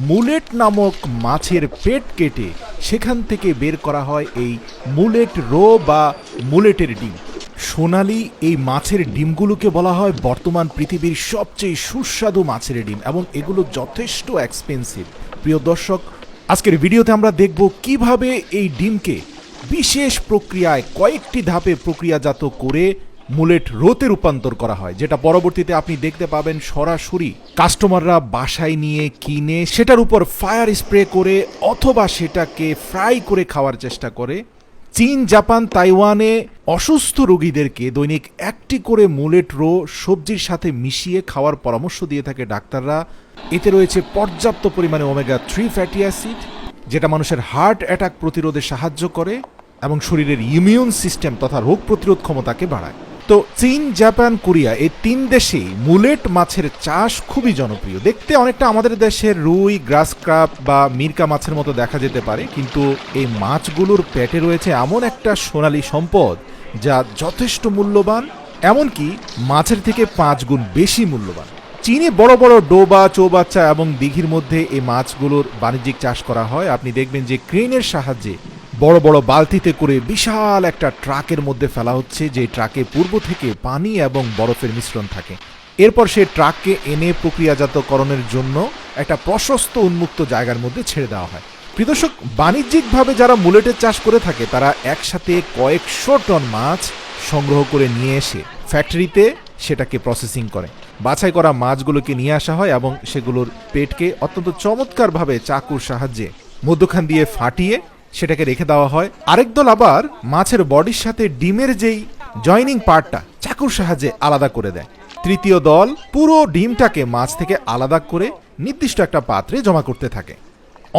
মুলেট নামক মাছের পেট কেটে সেখান থেকে বের করা হয় এই মুলেট রো বা মুলেটের ডিম। সোনালি এই মাছের ডিমগুলোকে বলা হয় বর্তমান পৃথিবীর সবচেয়ে সুস্বাদু মাছের ডিম এবং এগুলো যথেষ্ট এক্সপেন্সিভ। প্রিয় দর্শক, আজকের ভিডিওতে আমরা দেখব কিভাবে এই ডিমকে বিশেষ প্রক্রিয়ায় কয়েকটি ধাপে প্রক্রিয়াজাত করে মুলেট রোতে রূপান্তর করা হয়, যেটা পরবর্তীতে আপনি দেখতে পাবেন সরাসরি কাস্টমাররা বাসায় নিয়ে কিনে সেটার উপর ফায়ার স্প্রে করে অথবা সেটাকে ফ্রাই করে খাওয়ার চেষ্টা করে। চীন, জাপান, তাইওয়ানে অসুস্থ রোগীদেরকে দৈনিক একটি করে মুলেট রো সবজির সাথে মিশিয়ে খাওয়ার পরামর্শ দিয়ে থাকে ডাক্তাররা। এতে রয়েছে পর্যাপ্ত পরিমাণে ওমেগা 3 ফ্যাটি অ্যাসিড, যেটা মানুষের হার্ট অ্যাটাক প্রতিরোধে সাহায্য করে এবং শরীরের ইমিউন সিস্টেম তথা রোগ প্রতিরোধ ক্ষমতাকে বাড়ায়। তো চীন, জাপান, কোরিয়া এই 3 দেশেই মুলেট মাছের চাষ খুবই জনপ্রিয়। দেখতে অনেকটা আমাদের দেশের রুই, গ্রাস ক্রাব বা মিরকা মাছের মতো দেখা যেতে পারে, কিন্তু এই মাছগুলোর পেটে রয়েছে এমন একটা সোনালী সম্পদ যা যথেষ্ট মূল্যবান, এমনকি মাছের থেকে 5 গুণ বেশি মূল্যবান। চীনে বড় বড় ডোবা, চৌবাচ্চা এবং দিঘির মধ্যে এই মাছগুলোর বাণিজ্যিক চাষ করা হয়। আপনি দেখবেন যে ক্রেনের সাহায্যে বড় বড় বালতিতে করে বিশাল একটা ট্রাকের মধ্যে ফেলা হচ্ছে, যে ট্রাকে পূর্ব থেকে পানি এবং বরফের মিশ্রণ থাকে। এরপর সে ট্রাককে এনে প্রক্রিয়াজাতকরণের জন্য একটা প্রশস্ত উন্মুক্ত জায়গার মধ্যে ছেড়ে দেওয়া হয়। প্রিয় দর্শক, বাণিজ্যিকভাবে যারা মুলেটের চাষ করে থাকে তারা একসাথে কয়েকশো টন মাছ সংগ্রহ করে নিয়ে এসে ফ্যাক্টরিতে সেটাকে প্রসেসিং করে। বাছাই করা মাছগুলোকে নিয়ে আসা হয় এবং সেগুলোর পেটকে অত্যন্ত চমৎকারভাবে চাকুর সাহায্যে মধ্যখান দিয়ে ফাটিয়ে সেটাকে রেখে দেওয়া হয়। আরেক দল আবার মাছের বডির সাথে ডিমের যেই জয়নিং পার্টটা চাকুর সাহায্যে আলাদা করে দেয়। তৃতীয় দল পুরো ডিমটাকে মাছ থেকে আলাদা করে নির্দিষ্ট একটা পাত্রে জমা করতে থাকে।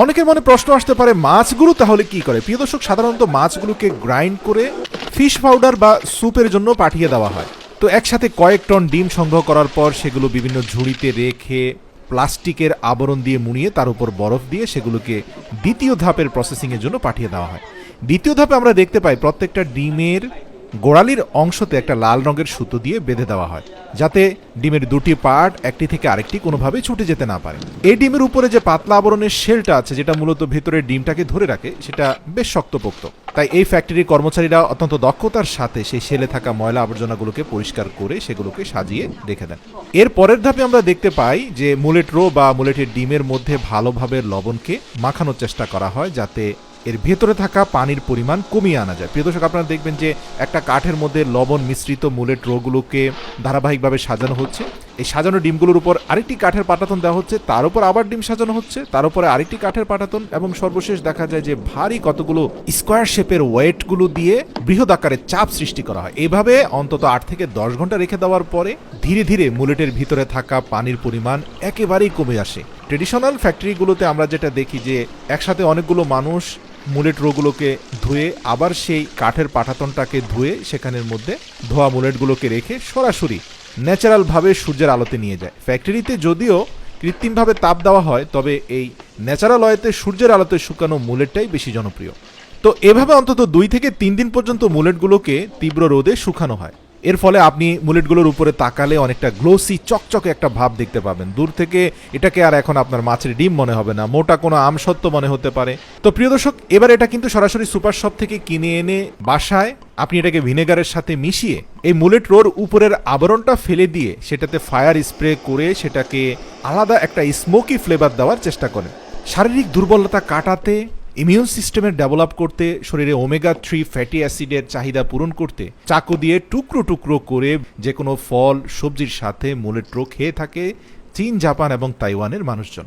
অনেকের মনে প্রশ্ন আসতে পারে, মাছগুলো তাহলে কি করে? প্রিয় দর্শক, সাধারণত মাছগুলোকে গ্রাইন্ড করে ফিশ পাউডার বা স্যুপের জন্য পাঠিয়ে দেওয়া হয়। তো একসাথে কয়েক টন ডিম সংগ্রহ করার পর সেগুলো বিভিন্ন ঝুড়িতে রেখে প্লাস্টিকের আবরণ দিয়ে মুড়িয়ে তার উপর বরফ দিয়ে সেগুলোকে দ্বিতীয় ধাপের প্রসেসিংয়ের জন্য পাঠিয়ে দেওয়া হয়। দ্বিতীয় ধাপে আমরা দেখতে পাই প্রত্যেকটা ডিমের গোড়ালির অংশতে একটা লাল রঙের সুতো দিয়ে বেঁধে দেওয়া হয়, যাতে ডিমের দুটি পার্ট একটি থেকে আরেকটি কোনোভাবেই ছুটে যেতে না পারে। এই ডিমের উপরে যে পাতলা আবরণের শেলটা আছে, যেটা মূলত ভেতরের ডিমটাকে ধরে রাখে, সেটা বেশ শক্তপোক্ত। তাই এই ফ্যাক্টরির কর্মচারীরা অত্যন্ত দক্ষতার সাথে সেই শেলে থাকা ময়লা আবর্জনাগুলোকে পরিষ্কার করে সেগুলোকে সাজিয়ে রেখে দেন। এর পরের ধাপে আমরা দেখতে পাই যে মুলেট রো বা মুলেটের ডিমের মধ্যে ভালোভাবে লবণকে মাখানোর চেষ্টা করা হয়, যাতে এর ভেতরে থাকা পানির পরিমাণ কমিয়ে আনা যায়। প্রিয় দর্শক, আপনারা দেখবেন যে একটা কাঠের মধ্যে লবণ মিশ্রিত মুলেট রোগুলোকে ধারাবাহিকভাবে সাজানো হচ্ছে। এই সাজানো ডিমগুলোর উপর আরেকটি কাঠের পাটাতন দেওয়া হচ্ছে, তার উপর আবার ডিম সাজানো হচ্ছে, তার উপরে আরেকটি কাঠের পাটাতন, এবং সর্বশেষ দেখা যায় যে ভারী কতগুলো স্কোয়ার শেপের ওয়েটগুলো দিয়ে বৃহৎ আকারের চাপ সৃষ্টি করা হয়। এভাবে অন্তত 8 থেকে 10 ঘন্টা রেখে দেওয়ার পরে ধীরে ধীরে মুলেটের ভিতরে থাকা পানির পরিমাণ একেবারেই কমে আসে। ট্রেডিশনাল ফ্যাক্টরিগুলোতে আমরা যেটা দেখি যে একসাথে অনেকগুলো মানুষ মুলেট রোগুলোকে ধুয়ে আবার সেই কাঠের পাটাতনটাকে ধুয়ে সেখানের মধ্যে ধোয়া মুলেটগুলোকে রেখে সরাসরি ন্যাচারালভাবে সূর্যের আলোতে নিয়ে যায়। ফ্যাক্টরিতে যদিও কৃত্রিমভাবে তাপ দেওয়া হয়, তবে এই ন্যাচারাল ওয়েতে সূর্যের আলোতে শুকানো মুলেটটাই বেশি জনপ্রিয়। তো এভাবে অন্তত 2 থেকে 3 দিন পর্যন্ত মুলেটগুলোকে তীব্র রোদে শুকানো হয়। এর ফলে আপনি মুলেটগুলোর উপরে তাকালে অনেকটা গ্লোসি চকচকে একটা ভাব দেখতে পাবেন। দূর থেকে এটাকে আর এখন আপনার মাছের ডিম মনে হবে না, মোটা কোনো আমসত্ত্ব মনে হতে পারে। তো প্রিয় দর্শক, এবার এটা কিন্তু সরাসরি সুপার শপ থেকে কিনে এনে বাসায় আপনি এটাকে ভিনেগারের সাথে মিশিয়ে এই মুলেট রোর উপরের আবরণটা ফেলে দিয়ে সেটাতে ফায়ার স্প্রে করে সেটাকে আলাদা একটা স্মোকি ফ্লেভার দেওয়ার চেষ্টা করেন। শারীরিক দুর্বলতা কাটাতে, ইমিউন সিস্টেমের ডেভেলপ করতে, শরীরে ওমেগা 3 ফ্যাটি অ্যাসিডের চাহিদা পূরণ করতে চাকু দিয়ে টুকরো টুকরো করে যে কোনো ফল, সবজির সাথে মুলেট রো খেয়ে থাকে চীন, জাপান এবং তাইওয়ানের মানুষজন।